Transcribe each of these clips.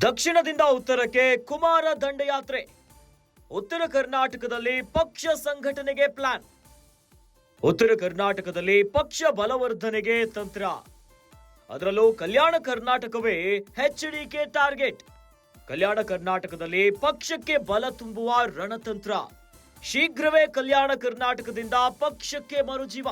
ದಕ್ಷಿಣದಿಂದ ಉತ್ತರಕ್ಕೆ ಕುಮಾರ ದಂಡಯಾತ್ರೆ. ಉತ್ತರ ಕರ್ನಾಟಕದಲ್ಲಿ ಪಕ್ಷ ಸಂಘಟನೆಗೆ ಪ್ಲಾನ್. ಉತ್ತರ ಕರ್ನಾಟಕದಲ್ಲಿ ಪಕ್ಷ ಬಲವರ್ಧನೆಗೆ ತಂತ್ರ. ಅದರಲ್ಲೂ ಕಲ್ಯಾಣ ಕರ್ನಾಟಕವೇ ಎಚ್ಡಿಕೆ ಟಾರ್ಗೆಟ್. ಕಲ್ಯಾಣ ಕರ್ನಾಟಕದಲ್ಲಿ ಪಕ್ಷಕ್ಕೆ ಬಲ ತುಂಬುವ ರಣತಂತ್ರ. ಶೀಘ್ರವೇ ಕಲ್ಯಾಣ ಕರ್ನಾಟಕದಿಂದ ಪಕ್ಷಕ್ಕೆ ಮರುಜೀವ.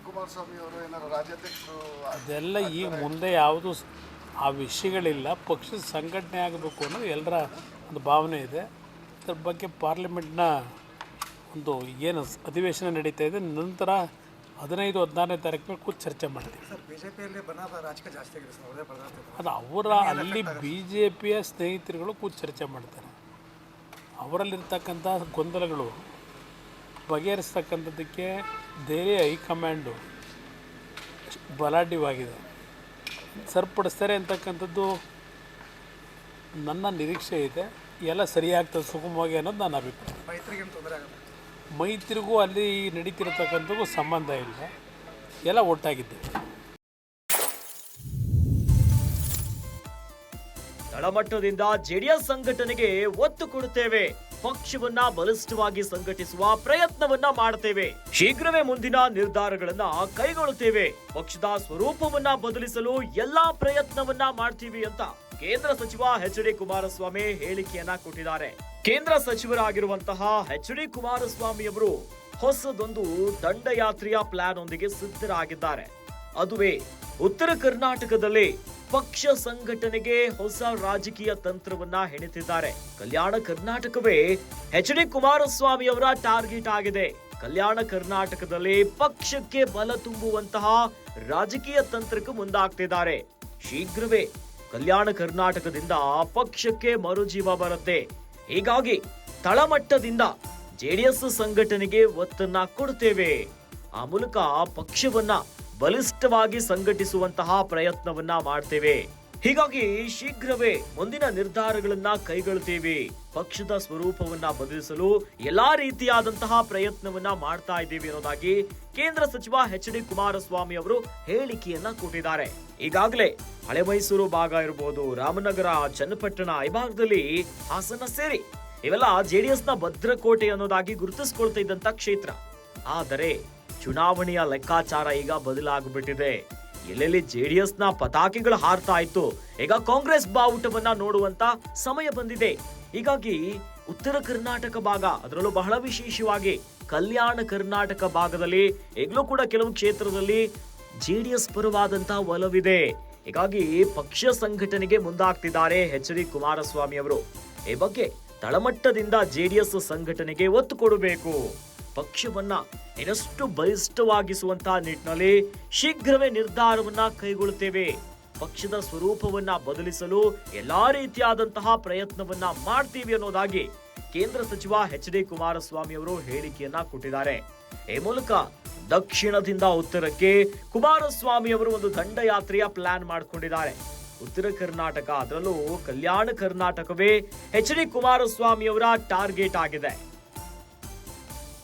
ಕುಮಾರಸ್ವಾಮಿ ಅವರು ಏನಾದ್ರು ರಾಜ್ಯಾಧ್ಯಕ್ಷರು ಅದೆಲ್ಲ ಈಗ ಮುಂದೆ ಯಾವುದು ಆ ವಿಷಯಗಳಿಲ್ಲ. ಪಕ್ಷದ ಸಂಘಟನೆ ಆಗಬೇಕು ಅನ್ನೋದು ಎಲ್ಲರ ಒಂದು ಭಾವನೆ ಇದೆ. ಅದ್ರ ಬಗ್ಗೆ ಪಾರ್ಲಿಮೆಂಟ್ನ ಒಂದು ಏನು ಅಧಿವೇಶನ ನಡೀತಾ ಇದೆ, ನಂತರ 15-16ನೇ ತಾರೀಕು ಮೇಲೆ ಕೂತು ಚರ್ಚೆ ಮಾಡ್ತೀವಿ. ಅದು ಅವರ ಅಲ್ಲಿ BJPಯ ಸ್ನೇಹಿತರುಗಳು ಕೂತು ಚರ್ಚೆ ಮಾಡ್ತಾರೆ. ಅವರಲ್ಲಿರ್ತಕ್ಕಂಥ ಗೊಂದಲಗಳು ಬಗೆಹರಿಸ್ತಕ್ಕಂಥದ್ದಕ್ಕೆ ದೆಹಲಿ ಹೈಕಮಾಂಡು ಬಲಾಢ್ಯವಾಗಿದೆ, ಸರಿಪಡಿಸ್ತಾರೆ ಅಂತಕ್ಕಂಥದ್ದು ನನ್ನ ನಿರೀಕ್ಷೆ ಇದೆ. ಎಲ್ಲ ಸರಿಯಾಗ್ತದೆ ಸುಗಮವಾಗಿ ಅನ್ನೋದು ನನ್ನ ಅಭಿಪ್ರಾಯ. ಮೈತ್ರಿಗೂ ಅಲ್ಲಿ ನಡೀತಿರತಕ್ಕಂಥದ್ದು ಸಂಬಂಧ ಇಲ್ಲ, ಎಲ್ಲ ಒಟ್ಟಾಗಿದ್ದೆ. ತಳಮಟ್ಟದಿಂದ ಜೆಡಿಎಸ್ ಸಂಘಟನೆಗೆ ಒತ್ತು ಕೊಡುತ್ತೇವೆ. ಪಕ್ಷವನ್ನ ಬಲಿಷ್ಠವಾಗಿ ಸಂಘಟಿಸುವ ಪ್ರಯತ್ನವನ್ನ ಮಾಡುತ್ತೇವೆ. ಶೀಘ್ರವೇ ಮುಂದಿನ ನಿರ್ಧಾರಗಳನ್ನ ಕೈಗೊಳ್ಳುತ್ತೇವೆ. ಪಕ್ಷದ ಸ್ವರೂಪವನ್ನ ಬದಲಿಸಲು ಎಲ್ಲಾ ಪ್ರಯತ್ನವನ್ನ ಮಾಡ್ತೀವಿ ಅಂತ ಕೇಂದ್ರ ಸಚಿವ ಎಚ್.ಡಿ. ಕುಮಾರಸ್ವಾಮಿ ಹೇಳಿಕೆಯನ್ನ ಕೊಟ್ಟಿದ್ದಾರೆ. ಕೇಂದ್ರ ಸಚಿವರಾಗಿರುವಂತಹ ಎಚ್.ಡಿ. ಕುಮಾರಸ್ವಾಮಿ ಅವರು ಹೊಸದೊಂದು ದಂಡಯಾತ್ರೆಯ ಪ್ಲಾನ್ ಒಂದಿಗೆ ಸಿದ್ಧರಾಗಿದ್ದಾರೆ. ಅದುವೇ ಉತ್ತರ ಕರ್ನಾಟಕದಲ್ಲಿ ಪಕ್ಷ ಸಂಘಟನೆಗೆ ಹೊಸ ರಾಜಕೀಯ ತಂತ್ರವನ್ನ ಹೆಣೆತಿದ್ದಾರೆ. ಕಲ್ಯಾಣ ಕರ್ನಾಟಕವೇ ಎಚ್.ಡಿ. ಕುಮಾರಸ್ವಾಮಿ ಅವರ ಟಾರ್ಗೆಟ್ ಆಗಿದೆ. ಕಲ್ಯಾಣ ಕರ್ನಾಟಕದಲ್ಲಿ ಪಕ್ಷಕ್ಕೆ ಬಲ ತುಂಬುವಂತಹ ರಾಜಕೀಯ ತಂತ್ರಕ್ಕೆ ಮುಂದಾಗ್ತಿದ್ದಾರೆ. ಶೀಘ್ರವೇ ಕಲ್ಯಾಣ ಕರ್ನಾಟಕದಿಂದ ಪಕ್ಷಕ್ಕೆ ಮರುಜೀವ ಬರುತ್ತೆ. ಹೀಗಾಗಿ ತಳಮಟ್ಟದಿಂದ ಜೆಡಿಎಸ್ ಸಂಘಟನೆಗೆ ಒತ್ತನ್ನ ಕೊಡುತ್ತೇವೆ. ಆ ಮೂಲಕ ಪಕ್ಷವನ್ನ ಬಲಿಷ್ಠವಾಗಿ ಸಂಘಟಿಸುವಂತಹ ಪ್ರಯತ್ನವನ್ನ ಮಾಡ್ತೇವೆ. ಹೀಗಾಗಿ ಶೀಘ್ರವೇ ಮುಂದಿನ ನಿರ್ಧಾರಗಳನ್ನ ಕೈಗೊಳ್ಳುತ್ತೇವೆ. ಪಕ್ಷದ ಸ್ವರೂಪವನ್ನ ಬದಲಿಸಲು ಎಲ್ಲಾ ರೀತಿಯಾದಂತಹ ಪ್ರಯತ್ನವನ್ನ ಮಾಡ್ತಾ ಇದ್ದೀವಿ ಅನ್ನೋದಾಗಿ ಕೇಂದ್ರ ಸಚಿವ ಎಚ್.ಡಿ. ಕುಮಾರಸ್ವಾಮಿ ಅವರು ಹೇಳಿಕೆಯನ್ನ ಕೊಟ್ಟಿದ್ದಾರೆ. ಈಗಾಗಲೇ ಹಳೆ ಮೈಸೂರು ಭಾಗ ಇರಬಹುದು, ರಾಮನಗರ, ಚನ್ನಪಟ್ಟಣ ಈ ಭಾಗದಲ್ಲಿ ಹಾಸನ ಸೇರಿ ಇವೆಲ್ಲ ಜೆಡಿಎಸ್ ನ ಭದ್ರಕೋಟೆ ಅನ್ನೋದಾಗಿ ಗುರುತಿಸಿಕೊಳ್ತಾ ಇದ್ದಂತ ಕ್ಷೇತ್ರ. ಆದರೆ ಚುನಾವಣೆಯ ಲೆಕ್ಕಾಚಾರ ಈಗ ಬದಲಾಗ್ಬಿಟ್ಟಿದೆ. ಎಲ್ಲೆಲ್ಲಿ ಜೆಡಿಎಸ್ ನ ಪತಾಕೆಗಳು ಹಾರ್ತಾ ಇತ್ತು, ಈಗ ಕಾಂಗ್ರೆಸ್ ಬಾವುಟವನ್ನ ನೋಡುವಂತ ಸಮಯ ಬಂದಿದೆ. ಹೀಗಾಗಿ ಉತ್ತರ ಕರ್ನಾಟಕ ಭಾಗ, ಅದರಲ್ಲೂ ಬಹಳ ವಿಶೇಷವಾಗಿ ಕಲ್ಯಾಣ ಕರ್ನಾಟಕ ಭಾಗದಲ್ಲಿ ಈಗಲೂ ಕೂಡ ಕೆಲವು ಕ್ಷೇತ್ರದಲ್ಲಿ ಜೆಡಿಎಸ್ ಪರವಾದಂತ ಒಲವಿದೆ. ಹೀಗಾಗಿ ಪಕ್ಷ ಸಂಘಟನೆಗೆ ಮುಂದಾಗ್ತಿದ್ದಾರೆ ಎಚ್.ಡಿ. ಕುಮಾರಸ್ವಾಮಿ ಅವರು. ಈ ಬಗ್ಗೆ ತಳಮಟ್ಟದಿಂದ ಜೆಡಿಎಸ್ ಸಂಘಟನೆಗೆ ಒತ್ತು ಕೊಡಬೇಕು. ಪಕ್ಷವನ್ನ ಇನ್ನಷ್ಟು ಬಲಿಷ್ಠವಾಗಿಸುವಂತಹ ನಿಟ್ಟಿನಲ್ಲಿ ಶೀಘ್ರವೇ ನಿರ್ಧಾರವನ್ನ ಕೈಗೊಳ್ಳುತ್ತೇವೆ. ಪಕ್ಷದ ಸ್ವರೂಪವನ್ನ ಬದಲಿಸಲು ಎಲ್ಲಾ ರೀತಿಯಾದಂತಹ ಪ್ರಯತ್ನವನ್ನ ಮಾಡ್ತೀವಿ ಅನ್ನೋದಾಗಿ ಕೇಂದ್ರ ಸಚಿವ ಎಚ್.ಡಿ. ಕುಮಾರಸ್ವಾಮಿ ಅವರು ಹೇಳಿಕೆಯನ್ನ ಕೊಟ್ಟಿದ್ದಾರೆ. ಈ ಮೂಲಕ ದಕ್ಷಿಣದಿಂದ ಉತ್ತರಕ್ಕೆ ಕುಮಾರಸ್ವಾಮಿ ಅವರು ಒಂದು ದಂಡಯಾತ್ರೆಯ ಪ್ಲಾನ್ ಮಾಡಿಕೊಂಡಿದ್ದಾರೆ. ಉತ್ತರ ಕರ್ನಾಟಕ, ಅದರಲ್ಲೂ ಕಲ್ಯಾಣ ಕರ್ನಾಟಕವೇ ಎಚ್.ಡಿ. ಕುಮಾರಸ್ವಾಮಿ ಅವರ ಟಾರ್ಗೆಟ್ ಆಗಿದೆ.